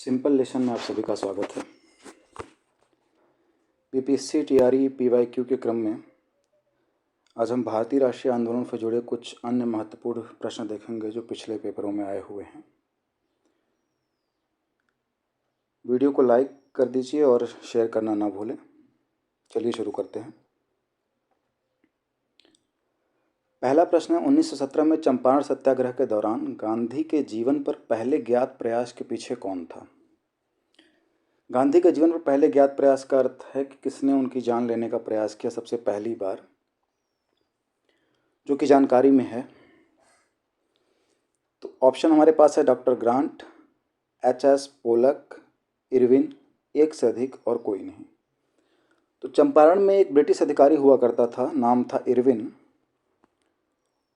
Simple lesson में आप सभी का स्वागत है। बीपीएससी टीआरई पीवाईक्यू के क्रम में आज हम भारतीय राष्ट्रीय आंदोलन से जुड़े कुछ अन्य महत्वपूर्ण प्रश्न देखेंगे जो पिछले पेपरों में आए हुए हैं। वीडियो को लाइक कर दीजिए और शेयर करना ना भूलें। चलिए शुरू करते हैं। पहला प्रश्न है, 1917 में चंपारण सत्याग्रह के दौरान गांधी के जीवन पर पहले ज्ञात प्रयास के पीछे कौन था? गांधी के जीवन पर पहले ज्ञात प्रयास का अर्थ है कि किसने उनकी जान लेने का प्रयास किया सबसे पहली बार, जो कि जानकारी में है। तो ऑप्शन हमारे पास है doctor Grant, H S. Polak, Irwin, एक से अधिक और कोई नहीं। तो चंपारण में एक ब्रिटिश अधिकारी हुआ करता था, नाम था इरविन।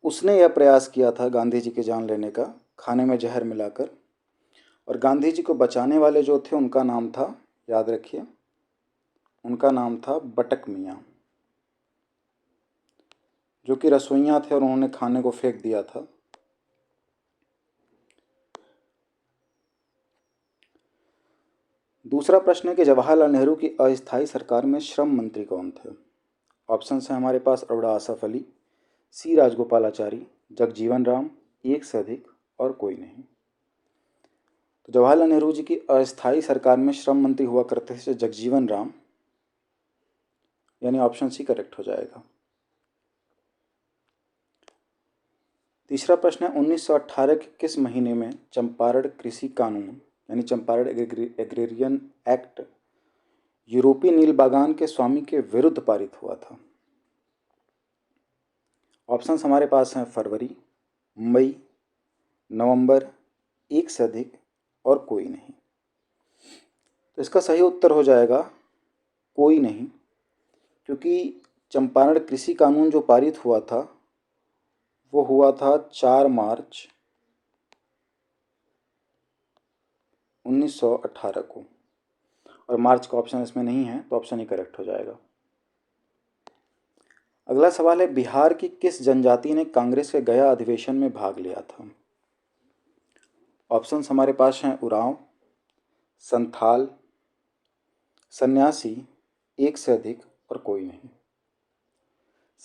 उसने यह प्रयास किया था गांधी जी की जान लेने का, खाने में जहर मिलाकर। और गांधी जी को बचाने वाले जो थे उनका नाम था, याद रखिए, उनका नाम था बटक मियाँ, जो कि रसोइया थे और उन्होंने खाने को फेंक दिया था। दूसरा प्रश्न है कि जवाहरलाल नेहरू की अस्थायी सरकार में श्रम मंत्री कौन थे? ऑप्शन है हमारे पास अरोड़ा आसफ अली, सी राजगोपालाचारी, जगजीवन राम, एक से अधिक और कोई नहीं। तो जवाहरलाल नेहरू जी की अस्थायी सरकार में श्रम मंत्री हुआ करते थे जगजीवन राम, यानी ऑप्शन सी करेक्ट हो जाएगा। तीसरा प्रश्न है, 1918 के किस महीने में चंपारण कृषि कानून यानी चंपारण एग्रेरियन एक्ट यूरोपीय नील बागान के स्वामी के विरुद्ध पारित हुआ था? ऑप्शंस हमारे पास हैं फरवरी, मई, नवंबर, एक से अधिक और कोई नहीं। तो इसका सही उत्तर हो जाएगा कोई नहीं, क्योंकि चंपारण कृषि कानून जो पारित हुआ था वो हुआ था 4 मार्च 1918 को, और मार्च का ऑप्शन इसमें नहीं है तो ऑप्शन ही करेक्ट हो जाएगा। अगला सवाल है, बिहार की किस जनजाति ने कांग्रेस के गया अधिवेशन में भाग लिया था? ऑप्शंस हमारे पास हैं उरांव, संथाल, सन्यासी, एक से अधिक और कोई नहीं।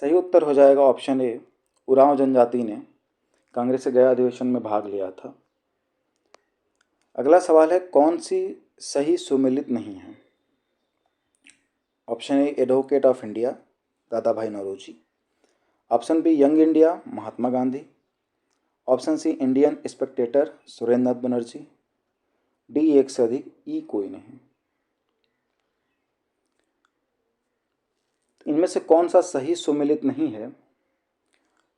सही उत्तर हो जाएगा ऑप्शन ए, उरांव जनजाति ने कांग्रेस के गया अधिवेशन में भाग लिया था। अगला सवाल है, कौन सी सही सुमेलित नहीं है? Option A advocate of India Dadabhai Naoroji, option B Young India Mahatma Gandhi, option C Indian Spectator Surendranath Banerjee, D एक से अधिक, ई कोई नहीं। इनमें से कौन सा सही सुमेलित नहीं है?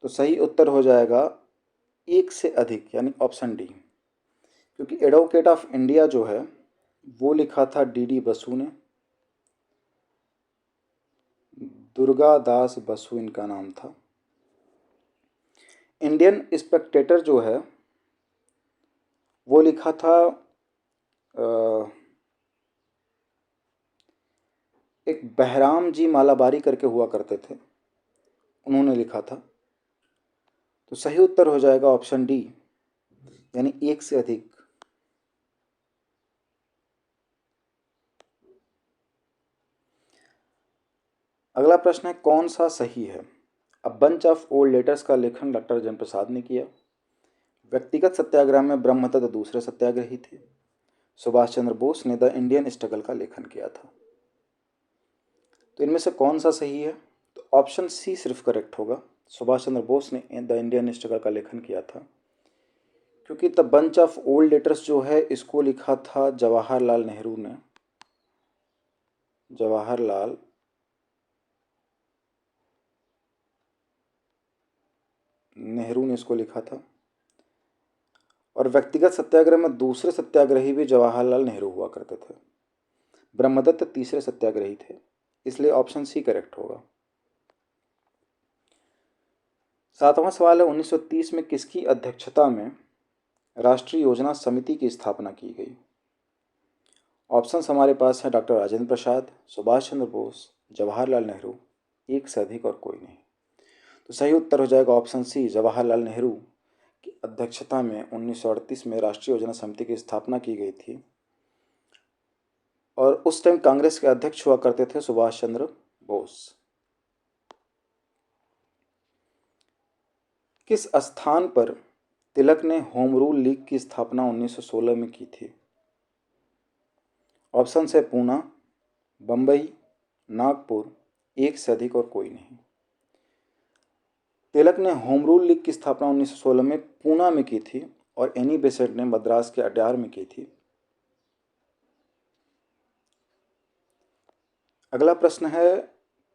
तो सही उत्तर हो जाएगा एक से अधिक, यानी ऑप्शन डी, क्योंकि एडवोकेट ऑफ इंडिया जो है वो लिखा था डी बसु ने, दुर्गा दास बसु इनका नाम था। इंडियन स्पेक्टेटर जो है वो लिखा था एक बहराम जी मालाबारी करके हुआ करते थे, उन्होंने लिखा था। तो सही उत्तर हो जाएगा ऑप्शन डी, यानी एक से अधिक। अगला प्रश्न है, कौन सा सही है? A bunch of old letters का लेखन डॉक्टर राजेंद्र प्रसाद ने किया। व्यक्तिगत सत्याग्रह में ब्रह्मदत्त दूसरे सत्याग्रही थे। सुभाष चंद्र बोस ने द इंडियन स्ट्रगल का लेखन किया था। तो इनमें से कौन सा सही है? तो ऑप्शन सी सिर्फ करेक्ट होगा, सुभाष चंद्र बोस ने द इंडियन स्ट्रगल का लेखन किया था, क्योंकि the bunch of old letters जो है इसको लिखा था जवाहरलाल नेहरू ने। जवाहरलाल नेहरू ने इसको लिखा था, और व्यक्तिगत सत्याग्रह में दूसरे सत्याग्रही भी जवाहरलाल नेहरू हुआ करते थे। ब्रह्मदत्त तीसरे सत्याग्रही थे, इसलिए ऑप्शन सी करेक्ट होगा। सातवां सवाल है, 1930 में किसकी अध्यक्षता में राष्ट्रीय योजना समिति की स्थापना की गई? ऑप्शंस हमारे पास है डॉक्टर राजेंद्र प्रसाद, सुभाष चंद्र बोस, जवाहरलाल नेहरू, एक से अधिक और कोई नहीं। तो सही उत्तर हो जाएगा ऑप्शन सी, जवाहरलाल नेहरू की अध्यक्षता में 1938 में राष्ट्रीय योजना समिति की स्थापना की गई थी, और उस टाइम कांग्रेस के अध्यक्ष हुआ करते थे सुभाष चंद्र बोस। किस स्थान पर तिलक ने होम रूल लीग की स्थापना 1916 में की थी? ऑप्शन है पूना, बंबई, नागपुर, एक से अधिक और कोई नहीं। तिलक ने होम रूल लीग की स्थापना 1916 में पूना में की थी और एनी बेसेंट ने मद्रास के अड्यार में की थी। अगला प्रश्न है,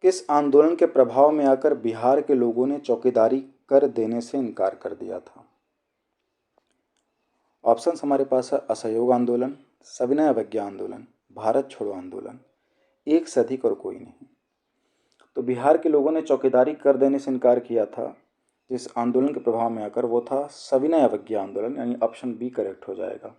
किस आंदोलन के प्रभाव में आकर बिहार के लोगों ने चौकीदारी कर देने से इनकार कर दिया था? ऑप्शन हमारे पास है असहयोग आंदोलन, सविनय अवज्ञा आंदोलन, भारत छोड़ो आंदोलन, एक से अधिक और कोई नहीं। तो बिहार के लोगों ने चौकीदारी कर देने से इनकार किया था जिस आंदोलन के प्रभाव में आकर, वो था सविनय अवज्ञा आंदोलन, यानी ऑप्शन बी करेक्ट हो जाएगा।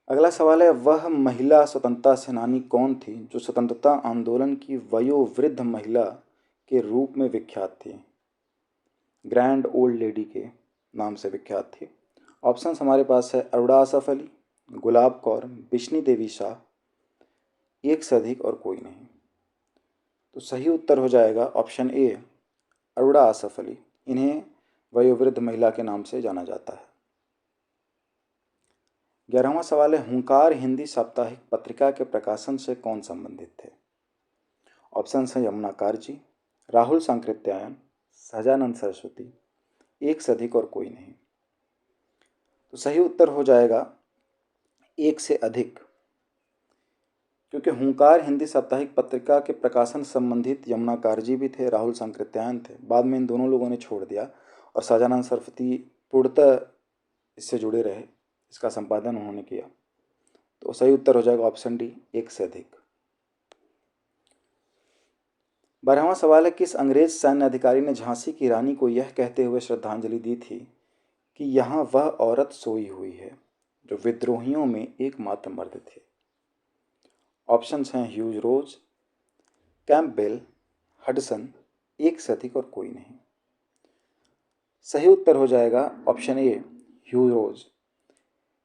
अगला सवाल है, वह महिला स्वतंत्रता सेनानी कौन थी जो स्वतंत्रता आंदोलन की वयोवृद्ध महिला के रूप में विख्यात थी? ग्रैंड ओल्ड लेडी के नाम से विख्यात थी। ऑप्शन हमारे पास है अरुणा आसफ अली, गुलाब कौर, बिश्नी देवी शाह, एक से अधिक और कोई नहीं। तो सही उत्तर हो जाएगा ऑप्शन ए, अरुणा आसफ अली। इन्हें वयोवृद्ध महिला के नाम से जाना जाता है। 11वां सवाल है, हुंकार हिंदी साप्ताहिक पत्रिका के प्रकाशन से कौन संबंधित थे? ऑप्शन है यमुना कारजी, राहुल सांकृत्यायन, सहजानंद सरस्वती, एक से अधिक और कोई नहीं। तो सही उत्तर हो जाएगा एक से अधिक, क्योंकि हुंकार हिंदी साप्ताहिक पत्रिका के प्रकाशन संबंधित यमुना कारजी भी थे, राहुल सांकृत्यायन थे। बाद में इन दोनों लोगों ने छोड़ दिया और सहजानंद सरस्वती पूर्णतः इससे जुड़े रहे, इसका संपादन उन्होंने किया। तो सही उत्तर हो जाएगा ऑप्शन डी, एक से अधिक। 12वां सवाल है, किस अंग्रेज सैन्य अधिकारी ने झांसी की रानी को यह कहते हुए श्रद्धांजलि दी थी कि यहाँ वह औरत सोई हुई है जो विद्रोहियों में एकमात्र मर्द थे? ऑप्शंस हैं ह्यूज रोज, कैंपबेल, हडसन, एक से अधिक और कोई नहीं। सही उत्तर हो जाएगा ऑप्शन ए, ह्यूज रोज।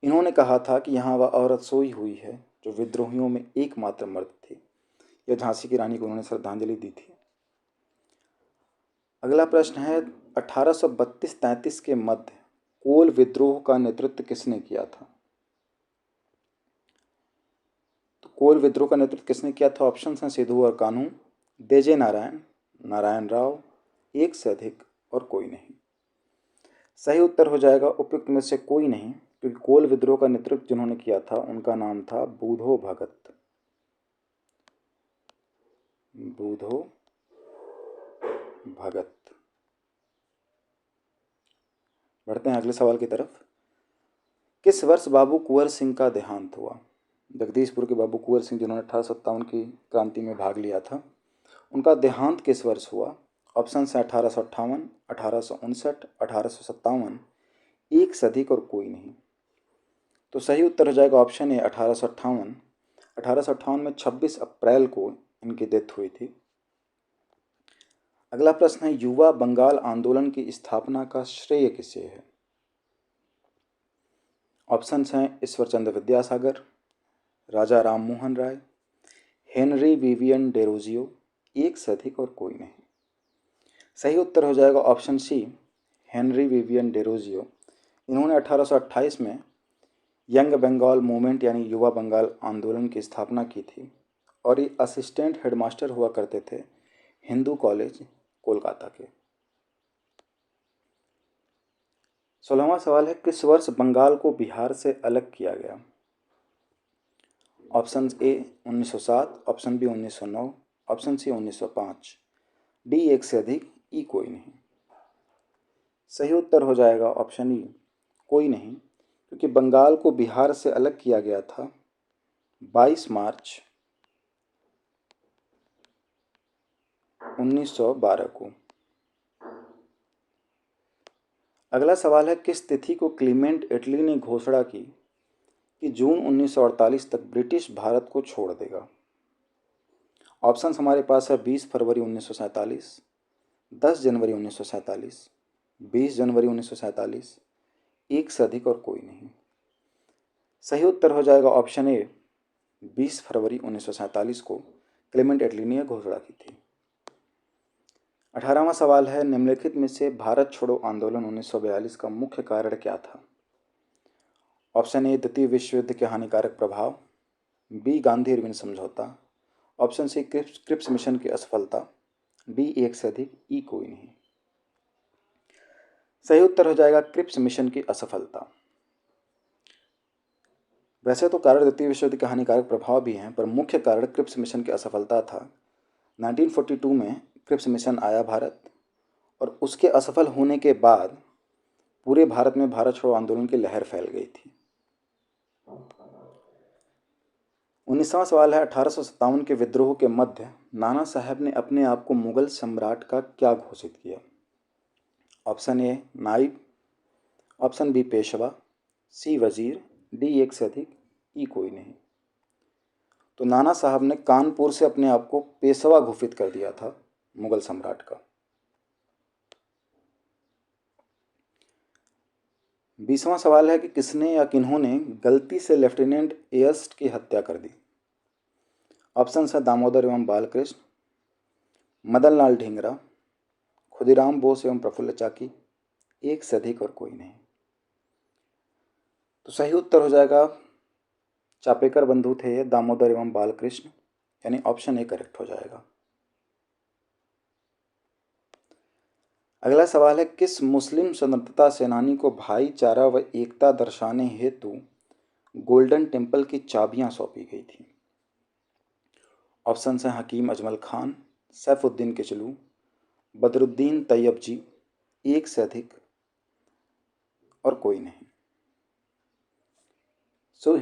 इन्होंने कहा था कि यहाँ वह औरत सोई हुई है जो विद्रोहियों में एकमात्र मर्द थी। यह झांसी की रानी को उन्होंने श्रद्धांजलि दी थी। अगला प्रश्न है, 1832-33 के मध्य कोल विद्रोह का नेतृत्व किसने किया था? तो कोल विद्रोह का नेतृत्व किसने किया था? ऑप्शन हैं सिद्धू और कान्हू, देजे नारायण, नारायण राव, एक से अधिक और कोई नहीं। सही उत्तर हो जाएगा उपयुक्त में से कोई नहीं, क्योंकि कोल विद्रोह का नेतृत्व जिन्होंने किया था उनका नाम था बूधो भगत। बूधो भगत। बढ़ते हैं अगले सवाल की तरफ। किस वर्ष बाबू कुंवर सिंह का देहांत हुआ? जगदीशपुर के बाबू कुंवर सिंह जिन्होंने 1857 की क्रांति में भाग लिया था, उनका देहांत किस वर्ष हुआ? ऑप्शन है 1858, 1859, 1857, एक से अधिक और कोई नहीं। तो सही उत्तर हो जाएगा ऑप्शन है 1858। 1858 में 26 अप्रैल को इनकी डेथ हुई थी। अगला प्रश्न है, युवा बंगाल आंदोलन की स्थापना का श्रेय किसे है? ऑप्शंस हैं ईश्वरचंद्र विद्यासागर, राजा Ram Mohan Roy, Henry Vivian Derozio, एक से अधिक और कोई नहीं। सही उत्तर हो जाएगा option C, Henry Vivian Derozio. इन्होंने 1828 में यंग बंगाल मूवमेंट यानी युवा बंगाल आंदोलन की स्थापना की थी और ये असिस्टेंट हेडमास्टर हुआ करते थे हिंदू कॉलेज कोलकाता के। 16वां सवाल है, किस वर्ष बंगाल को बिहार से अलग किया गया? Option A 1907, option B 1909, option C 1905, D एक से अधिक, ई कोई नहीं। सही उत्तर हो जाएगा ऑप्शन ई, कोई नहीं, क्योंकि बंगाल को बिहार से अलग किया गया था 22 मार्च 1912 को। अगला सवाल है, किस तिथि को क्लीमेंट इटली ने घोषणा की कि जून 1948 तक ब्रिटिश भारत को छोड़ देगा? ऑप्शन हमारे पास है 20 फरवरी 1947, 10 जनवरी 1947, 20 जनवरी 1947, एक से अधिक और कोई नहीं। सही उत्तर हो जाएगा ऑप्शन ए, 20 फरवरी 1947 को क्लेमेंट एटली ने घोषणा की थी। 18वां सवाल है, निम्नलिखित में से भारत छोड़ो आंदोलन 1942 का मुख्य कारण क्या था? ऑप्शन ए, द्वितीय विश्व युद्ध के हानिकारक प्रभाव, बी, गांधी इरविन समझौता, ऑप्शन सी, क्रिप्स मिशन की असफलता, डी, एक से अधिक, ई कोई नहीं। सही उत्तर हो जाएगा क्रिप्स मिशन की असफलता। वैसे तो कारण द्वितीय विश्व युद्ध के हानिकारक प्रभाव भी हैं, पर मुख्य कारण क्रिप्स मिशन की असफलता था। 1942 में क्रिप्स मिशन आया भारत, और उसके असफल होने के बाद पूरे भारत में भारत छोड़ो आंदोलन की लहर फैल गई थी। 19वां सवाल है, 1857 के विद्रोह के मध्य नाना साहब ने अपने आप को मुगल सम्राट का क्या घोषित किया? ऑप्शन ए, नाइब, ऑप्शन बी, पेशवा, सी, वजीर, डी, एक से अधिक, ई कोई नहीं। तो नाना साहब ने कानपुर से अपने आप को पेशवा घोषित कर दिया था मुगल सम्राट का। 20वां सवाल है कि किसने या किन्होंने गलती से लेफ्टिनेंट एयस्ट की हत्या कर दी? ऑप्शन है दामोदर एवं बालकृष्ण, मदन लाल ढींगरा, खुदीराम बोस एवं प्रफुल्ल चाकी, एक से अधिक और कोई नहीं। तो सही उत्तर हो जाएगा, चापेकर बंधु थे ये, दामोदर एवं बालकृष्ण, यानी ऑप्शन ए करेक्ट हो जाएगा। अगला सवाल है, किस मुस्लिम स्वतंत्रता सेनानी को भाईचारा व एकता दर्शाने हेतु गोल्डन टेम्पल की चाबियां सौंपी गई थी? ऑप्शन हैं हकीम अजमल खान, सैफुद्दीन किचलू, बदरुद्दीन तैयब जी, एक से अधिक और कोई नहीं।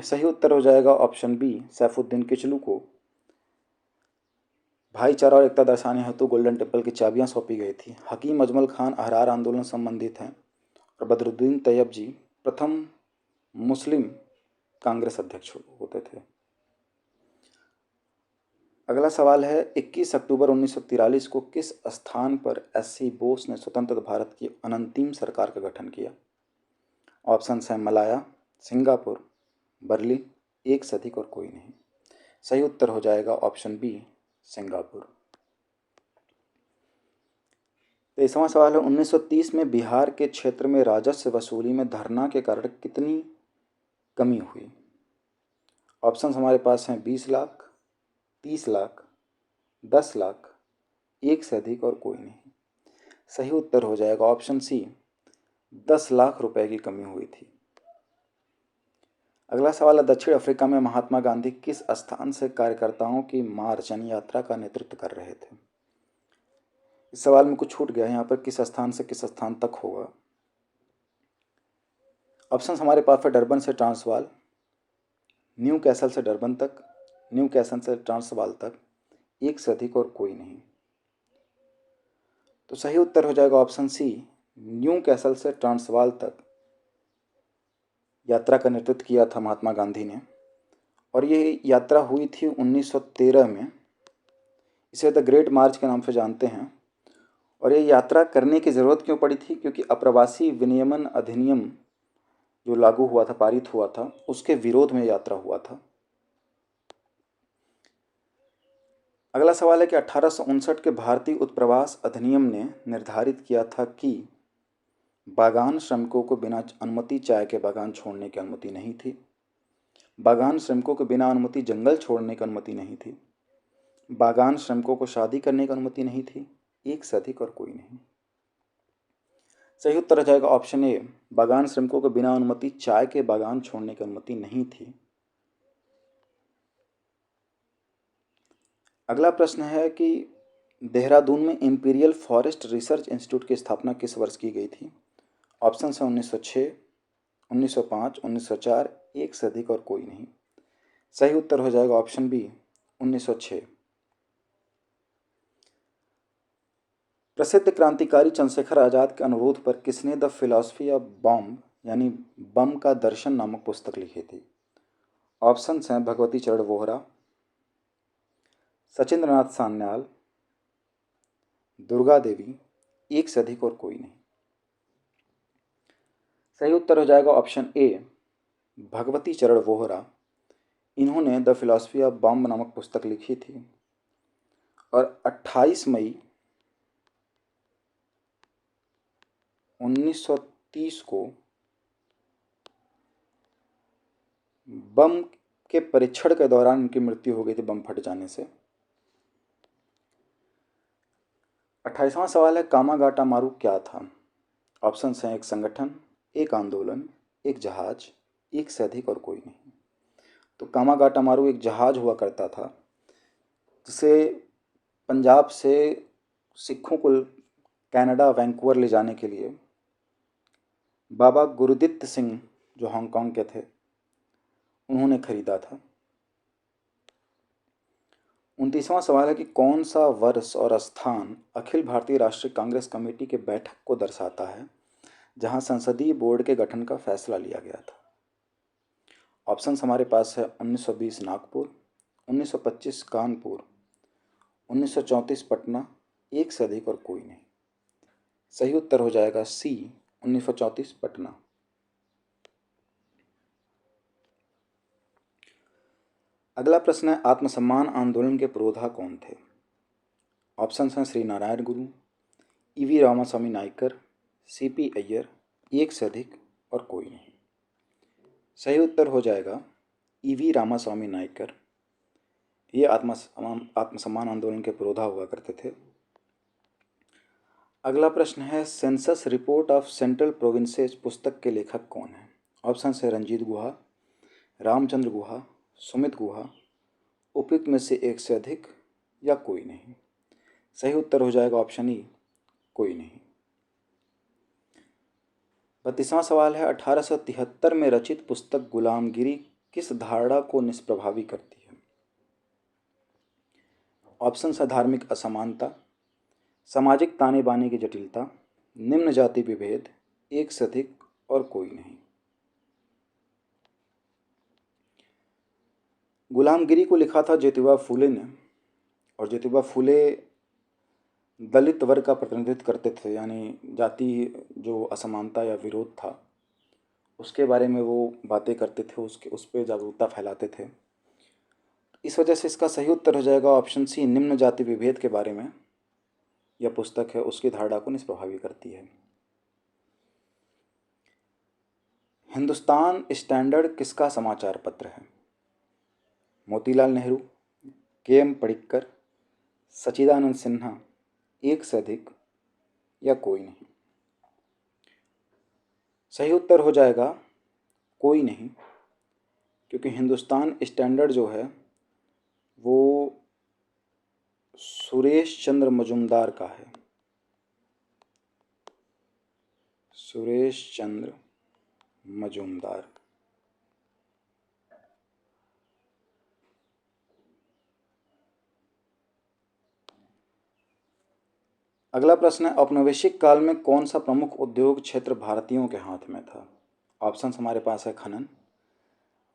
सही उत्तर हो जाएगा ऑप्शन बी, सैफुद्दीन किचलू को भाईचारा और एकता दर्शाने हेतु गोल्डन टेम्पल की चाबियां सौंपी गई थी। हकीम अजमल खान अहरार आंदोलन संबंधित हैं, और बदरुद्दीन तैयब जी प्रथम मुस्लिम कांग्रेस अध्यक्ष होते थे। अगला सवाल है, 21 अक्टूबर 1943 को किस स्थान पर एस.सी. बोस ने स्वतंत्र भारत की अनंतिम सरकार का गठन किया? ऑप्शन हैं मलाया, सिंगापुर, बर्लिन, एक से अधिक और कोई नहीं। सही उत्तर हो जाएगा ऑप्शन बी, सिंगापुर। 23वां सवाल है, 1930 में बिहार के क्षेत्र में राजस्व वसूली में धरना के कारण कितनी कमी हुई? ऑप्शन हमारे पास हैं 20 लाख, 30 लाख, 10 लाख, एक से अधिक और कोई नहीं। सही उत्तर हो जाएगा ऑप्शन सी, 10 लाख रुपए की कमी हुई थी। अगला सवाल है, दक्षिण अफ्रीका में महात्मा गांधी किस स्थान से कार्यकर्ताओं की मार्च यानी यात्रा का नेतृत्व कर रहे थे? इस सवाल में कुछ छूट गया है, यहाँ पर किस स्थान से किस स्थान तक होगा। ऑप्शन हमारे पास है डरबन से ट्रांसवाल, न्यू कैसल से डरबन तक, न्यू कैसल से ट्रांसवाल तक, एक से अधिक और कोई नहीं। तो सही उत्तर हो जाएगा ऑप्शन सी, न्यू कैसल से ट्रांसवाल तक यात्रा का नेतृत्व किया था महात्मा गांधी ने, और ये यात्रा हुई थी 1913 में। इसे द ग्रेट मार्च के नाम से जानते हैं। और ये यात्रा करने की ज़रूरत क्यों पड़ी थी? क्योंकि अप्रवासी विनियमन अधिनियम जो लागू हुआ था, पारित हुआ था, उसके विरोध में यात्रा हुआ था। अगला सवाल है कि 1859 के भारतीय उत्प्रवास अधिनियम ने निर्धारित किया था कि बागान श्रमिकों को बिना अनुमति चाय के बागान छोड़ने की अनुमति नहीं थी। बागान श्रमिकों को बिना अनुमति जंगल छोड़ने की अनुमति नहीं थी। बागान श्रमिकों को शादी करने की अनुमति नहीं थी, एक से अधिक और कोई नहीं। सही उत्तर हो जाएगा ऑप्शन ए, बागान श्रमिकों को बिना अनुमति चाय के बागान छोड़ने की अनुमति नहीं थी। अगला प्रश्न है कि देहरादून में इंपीरियल फॉरेस्ट रिसर्च इंस्टीट्यूट की स्थापना किस वर्ष की गई थी? ऑप्शन है 1906, 1905, 1904, एक से अधिक और कोई नहीं। सही उत्तर हो जाएगा ऑप्शन बी, 1906। प्रसिद्ध क्रांतिकारी चंद्रशेखर आजाद के अनुरोध पर किसने द फिलॉसफी ऑफ बॉम्ब यानी बम का दर्शन नामक पुस्तक लिखी थी? ऑप्शन हैं भगवती चरण वोहरा, सचिंद्र नाथ सान्याल, दुर्गा देवी, एक से अधिक और कोई नहीं। सही उत्तर हो जाएगा ऑप्शन ए, भगवती चरण वोहरा, इन्होंने द फिलॉसफी ऑफ बॉम्ब नामक पुस्तक लिखी थी और 28 मई 1930 को बम के परीक्षण के दौरान उनकी मृत्यु हो गई थी बम फट जाने से। 28वां सवाल है कामागाटा मारू क्या था? ऑप्शन हैं एक संगठन, एक आंदोलन, एक जहाज, एक से अधिक और कोई नहीं। तो कामागाटा मारू एक जहाज हुआ करता था जिसे पंजाब से सिखों को कनाडा वैंकूवर ले जाने के लिए बाबा गुरुदित्त सिंह जो हांगकांग के थे उन्होंने खरीदा था। 29वां सवाल है कि कौन सा वर्ष और स्थान अखिल भारतीय राष्ट्रीय कांग्रेस कमेटी के बैठक को दर्शाता है जहां संसदीय बोर्ड के गठन का फैसला लिया गया था? ऑप्शंस हमारे पास है 1920 नागपुर, 1925 कानपुर, 1934 पटना, एक से अधिक और कोई नहीं। सही उत्तर हो जाएगा सी 1934 पटना। अगला प्रश्न है आत्मसम्मान आंदोलन के पुरोधा कौन थे? ऑप्शंस हैं श्री नारायण गुरु, ईवी रामास्वामी नायकर, सीपी अय्यर, एक से अधिक और कोई नहीं। सही उत्तर हो जाएगा ईवी रामास्वामी नायकर। ये आत्मसम्मान आंदोलन के पुरोधा हुआ करते थे। अगला प्रश्न है census report of central provinces पुस्तक के लेखक कौन है? ऑप्शन है रंजीत गुहा, रामचंद्र गुहा, सुमित गुहा, उपयुक्त में से एक से अधिक या कोई नहीं। सही उत्तर हो जाएगा ऑप्शन ई कोई नहीं। 32वां सवाल है 1873 में रचित पुस्तक गुलामगिरी किस धारणा को निष्प्रभावी करती है? ऑप्शन है धार्मिक असमानता, सामाजिक ताने बाने की जटिलता, निम्न जाति विभेद, एक से अधिक और कोई नहीं। गुलामगिरी को लिखा था ज्योतिबा फूले ने और ज्योतिबा फूले दलित वर्ग का प्रतिनिधित्व करते थे, यानी जाति जो असमानता या विरोध था उसके बारे में वो बातें करते थे, उस पर जागरूकता फैलाते थे। इस वजह से इसका सही उत्तर हो जाएगा ऑप्शन सी निम्न जाति विभेद के बारे में यह पुस्तक है उसकी धारणा को निष्प्रभावी करती है। हिंदुस्तान स्टैंडर्ड किसका समाचार पत्र है? मोतीलाल नेहरू, के.एम. पडिक्कर, सच्चिदानंद सिन्हा, एक से अधिक या कोई नहीं। सही उत्तर हो जाएगा कोई नहीं, क्योंकि हिंदुस्तान स्टैंडर्ड जो है वो सुरेश चंद्र मजुमदार का है। सुरेश चंद्र मजुमदार। अगला प्रश्न है औपनिवेशिक काल में कौन सा प्रमुख उद्योग क्षेत्र भारतीयों के हाथ में था? ऑप्शन हमारे पास है खनन,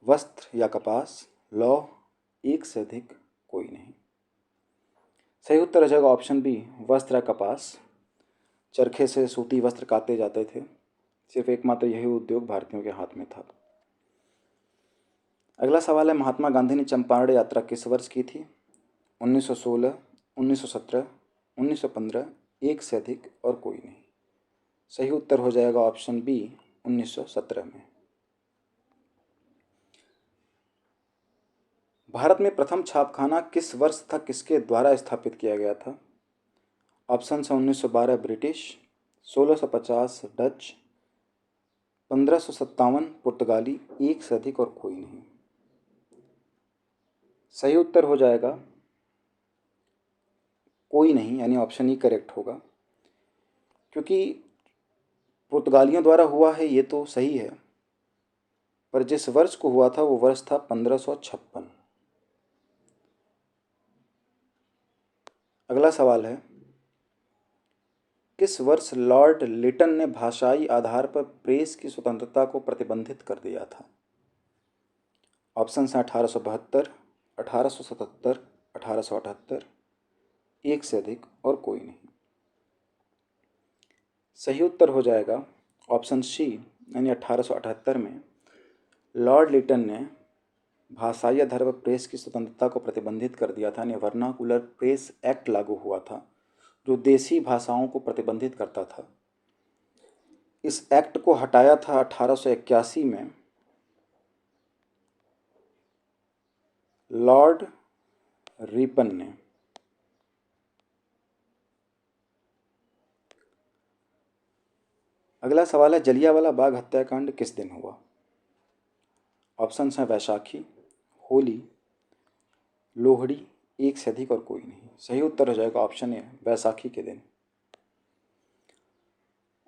वस्त्र या कपास, लौह, एक से अधिक, कोई नहीं। सही उत्तर हो जाएगा ऑप्शन बी वस्त्र या कपास। चरखे से सूती वस्त्र काते जाते थे, सिर्फ एकमात्र यही उद्योग भारतीयों के हाथ में था। अगला सवाल है महात्मा गांधी ने चंपारण यात्रा किस वर्ष की थी? 1916, 1917, 1915, एक से अधिक और कोई नहीं। सही उत्तर हो जाएगा ऑप्शन बी 1917 में। भारत में प्रथम छापखाना किस वर्ष तक किसके द्वारा स्थापित किया गया था? ऑप्शन है 1912 ब्रिटिश, 1650 डच, 1557 पुर्तगाली, एक से अधिक और कोई नहीं। सही उत्तर हो जाएगा कोई नहीं, यानी ऑप्शन ही करेक्ट होगा, क्योंकि पुर्तगालियों द्वारा हुआ है ये तो सही है, पर जिस वर्ष को हुआ था वो वर्ष था 1556। अगला सवाल है किस वर्ष लॉर्ड लिटन ने भाषाई आधार पर प्रेस की स्वतंत्रता को प्रतिबंधित कर दिया था? ऑप्शन हैं 1872, 1877, 1878, एक से अधिक और कोई नहीं। सही उत्तर हो जाएगा ऑप्शन सी यानी 1878 में लॉर्ड लिटन ने भाषाई आधार पर प्रेस की स्वतंत्रता को प्रतिबंधित कर दिया था, यानी वर्नाकुलर प्रेस एक्ट लागू हुआ था जो देसी भाषाओं को प्रतिबंधित करता था। इस एक्ट को हटाया था 1881 में लॉर्ड रिपन ने। अगला सवाल है, जलियांवाला बाग हत्याकांड किस दिन हुआ? ऑप्शंस हैं वैशाखी, होली, लोहड़ी, एक से अधिक और कोई नहीं। सही उत्तर हो जाएगा ऑप्शन ए, वैसाखी के दिन।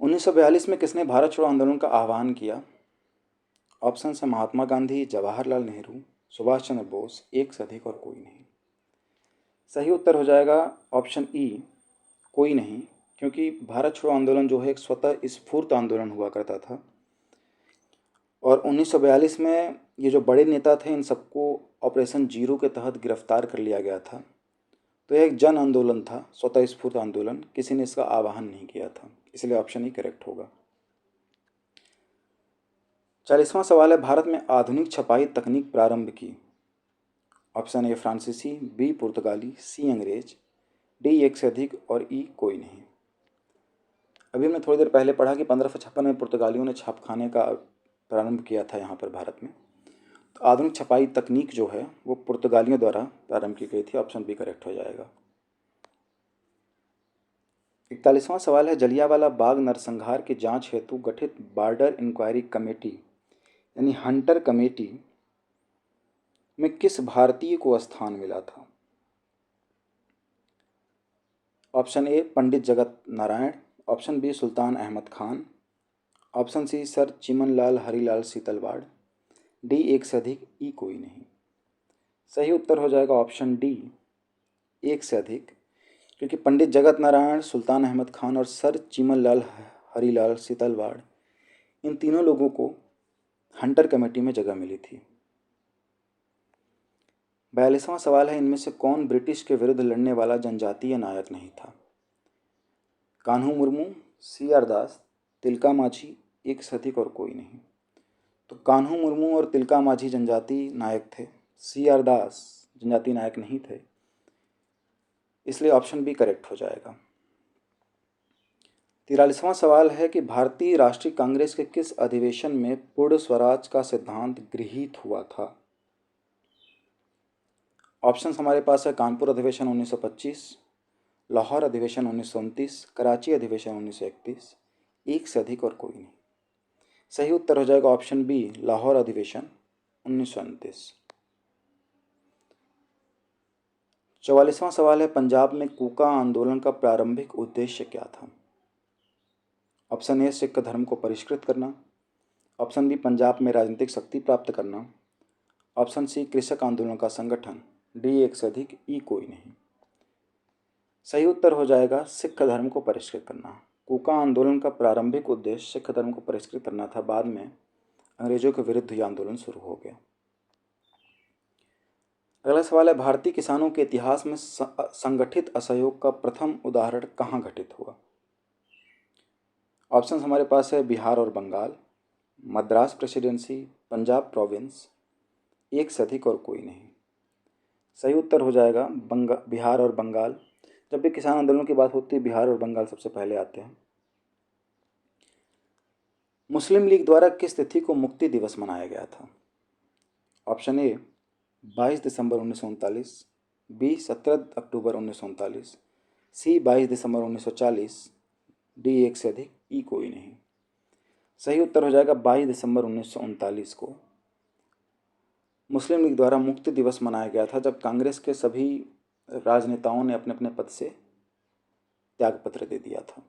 1942 में किसने भारत छोड़ो आंदोलन का आह्वान किया? ऑप्शन है महात्मा गांधी, जवाहरलाल नेहरू, सुभाष चंद्र बोस, एक से अधिक और कोई नहीं। सही उत्तर हो जाएगा ऑप्शन ई, कोई नहीं, क्योंकि भारत छोड़ो आंदोलन जो है एक स्वतः स्फूर्त आंदोलन हुआ करता था और 1942 में ये जो बड़े नेता थे इन सबको ऑपरेशन जीरो के तहत गिरफ्तार कर लिया गया था। तो यह एक जन आंदोलन था, स्वतः स्फूर्त आंदोलन, किसी ने इसका आह्वान नहीं किया था, इसलिए ऑप्शन ही करेक्ट होगा। 40वां सवाल है, भारत में आधुनिक छपाई तकनीक प्रारंभ की? ऑप्शन ए फ्रांसीसी, बी पुर्तगाली, सी अंग्रेज, डी एक से अधिक और ई कोई नहीं। अभी हमने थोड़ी देर पहले पढ़ा कि 1556 में पुर्तगालियों ने छापखाने का प्रारंभ किया था यहाँ पर भारत में। तो आधुनिक छपाई तकनीक जो है वो पुर्तगालियों द्वारा प्रारंभ की गई थी, ऑप्शन बी करेक्ट हो जाएगा। 41वां सवाल है, जलियांवाला बाग नरसंहार की जांच हेतु गठित बॉर्डर इंक्वायरी कमेटी यानी हंटर कमेटी में किस भारतीय को स्थान मिला था? Option A Pandit Jagat Narayan, option B Sultan Ahmed Khan, option C sir Chimanlal Harilal Setalvad, D एक से अधिक, ई कोई नहीं। सही उत्तर हो जाएगा ऑप्शन डी, एक से अधिक, क्योंकि पंडित जगत नारायण, सुल्तान अहमद खान और सर चिमनलाल हरिलाल सीतलवाड़ इन तीनों लोगों को हंटर कमेटी में जगह मिली थी। 42वां सवाल है, इनमें से कौन ब्रिटिश के विरुद्ध लड़ने वाला जनजातीय नायक नहीं था? कान्हू मुर्मू, सी आर दास, तिलका माझी, एक से अधिक और कोई नहीं। तो कान्हू मुर्मू और तिलका माझी जनजाति नायक थे, सी आर दास जनजाति नायक नहीं थे, इसलिए ऑप्शन बी करेक्ट हो जाएगा। 43वां सवाल है कि भारतीय राष्ट्रीय कांग्रेस के किस अधिवेशन में पूर्ण स्वराज का सिद्धांत गृहीत हुआ था? ऑप्शंस हमारे पास है कानपुर अधिवेशन 1925, लाहौर अधिवेशन 1929, कराची अधिवेशन 1931, एक से अधिक और कोई नहीं। सही उत्तर हो जाएगा ऑप्शन बी, लाहौर अधिवेशन 1929। 44वां सवाल है, पंजाब में कूका आंदोलन का प्रारंभिक उद्देश्य क्या था? ऑप्शन ए सिख धर्म को परिष्कृत करना, ऑप्शन बी पंजाब में राजनीतिक शक्ति प्राप्त करना, ऑप्शन सी कृषक आंदोलन का संगठन, डी एक से अधिक, ई कोई नहीं। सही उत्तर हो जाएगा सिख धर्म को परिष्कृत करना। कूका आंदोलन का प्रारंभिक उद्देश्य सिख धर्म को परिष्कृत करना था, बाद में अंग्रेजों के विरुद्ध यह आंदोलन शुरू हो गया। अगला सवाल है, भारतीय किसानों के इतिहास में संगठित असहयोग का प्रथम उदाहरण कहाँ घटित हुआ? ऑप्शन हमारे पास है बिहार और बंगाल, मद्रास प्रेसिडेंसी, पंजाब प्रोविंस, एक से अधिक और कोई नहीं। सही उत्तर हो जाएगा बिहार और बंगाल। जब भी किसान आंदोलन की बात होती है बिहार और बंगाल सबसे पहले आते हैं। मुस्लिम लीग द्वारा किस तिथि को मुक्ति दिवस मनाया गया था? ऑप्शन ए 22 दिसंबर 1939, बी 17 अक्टूबर 1939, सी 22 दिसंबर 1940, डी एक से अधिक, ई कोई नहीं। सही उत्तर हो जाएगा 22 दिसंबर 1939 को मुस्लिम लीग द्वारा मुक्ति दिवस मनाया गया था, जब कांग्रेस के सभी राजनेताओं ने अपने अपने पद से त्यागपत्र दे दिया था।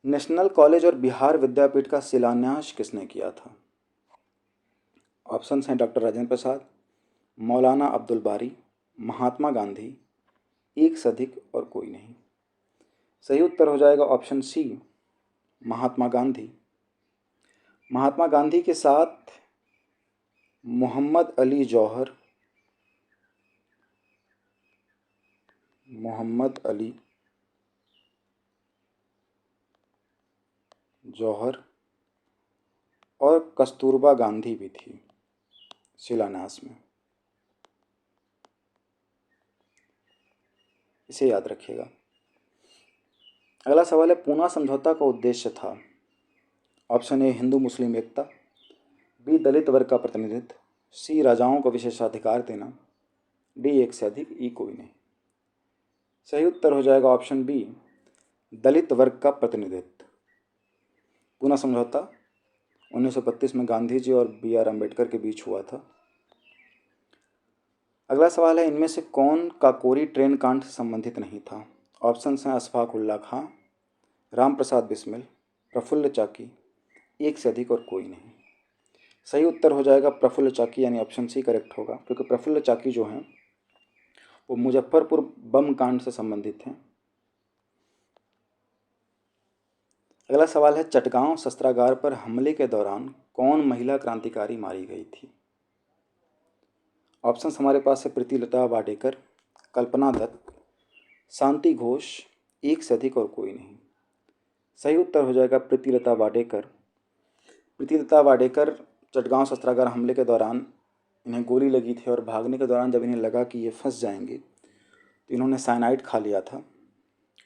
नेशनल कॉलेज और बिहार विद्यापीठ का शिलान्यास किसने किया था? ऑप्शंस हैं डॉक्टर राजेंद्र प्रसाद, मौलाना अब्दुल बारी, महात्मा गांधी, एक से अधिक और कोई नहीं। सही उत्तर हो जाएगा ऑप्शन सी, महात्मा गांधी। महात्मा गांधी के साथ मोहम्मद अली जौहर, मोहम्मद अली जौहर और कस्तूरबा गांधी भी थी शिलान्यास में। इसे याद रखिएगा। अगला सवाल है, पूना समझौता का उद्देश्य था। ऑप्शन ए हिंदू मुस्लिम एकता, बी दलित वर्ग का प्रतिनिधित्व, सी राजाओं को विशेषाधिकार देना, डी एक से अधिक, ई कोई नहीं। सही उत्तर हो जाएगा ऑप्शन बी, दलित वर्ग का प्रतिनिधित्व। पूना समझौता 1932 में गांधी जी और बी आर अम्बेडकर के बीच हुआ था। अगला सवाल है, इनमें से कौन काकोरी ट्रेन कांड से संबंधित नहीं था। ऑप्शन हैं अशफाक उल्ला खां, राम प्रसाद बिस्मिल, प्रफुल्ल चाकी, एक से अधिक और कोई नहीं। सही उत्तर हो जाएगा प्रफुल्ल चाकी, यानी ऑप्शन सी करेक्ट होगा, क्योंकि प्रफुल्ल चाकी जो हैं वो मुजफ्फरपुर बम कांड से संबंधित हैं। अगला सवाल है, चटगांव शस्त्रागार पर हमले के दौरान कौन महिला क्रांतिकारी मारी गई थी। ऑप्शंस हमारे पास है प्रीतिलता वाडेकर, कल्पना दत्त, शांति घोष, एक से अधिक और कोई नहीं। सही उत्तर हो जाएगा प्रीतिलता वाडेकर। प्रीतिलता वाडेकर चटगांव शस्त्रागार हमले के दौरान इन्हें गोली लगी थी और भागने के दौरान जब इन्हें लगा कि ये फंस जाएंगे तो इन्होंने साइनाइड खा लिया था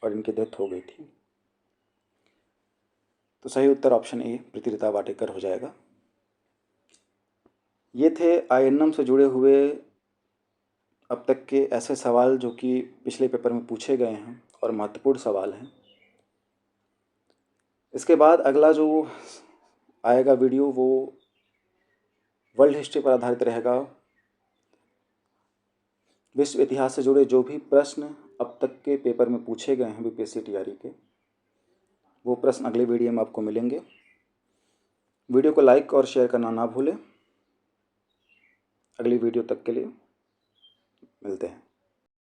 और इनकी डेथ हो गई थी। तो सही उत्तर ऑप्शन ए प्रीतिलता वाडेकर हो जाएगा। ये थे आईएनएम से जुड़े हुए अब तक के ऐसे सवाल जो कि पिछले पेपर में पूछे गए हैं और महत्वपूर्ण सवाल हैं। इसके बाद अगला जो आएगा वीडियो वो वर्ल्ड हिस्ट्री पर आधारित रहेगा। विश्व इतिहास से जुड़े जो भी प्रश्न अब तक के पेपर में पूछे गए हैं बीपीएससी टीआरई के, वो प्रश्न अगले वीडियो में आपको मिलेंगे। वीडियो को लाइक और शेयर करना ना भूलें। अगली वीडियो तक के लिए मिलते हैं।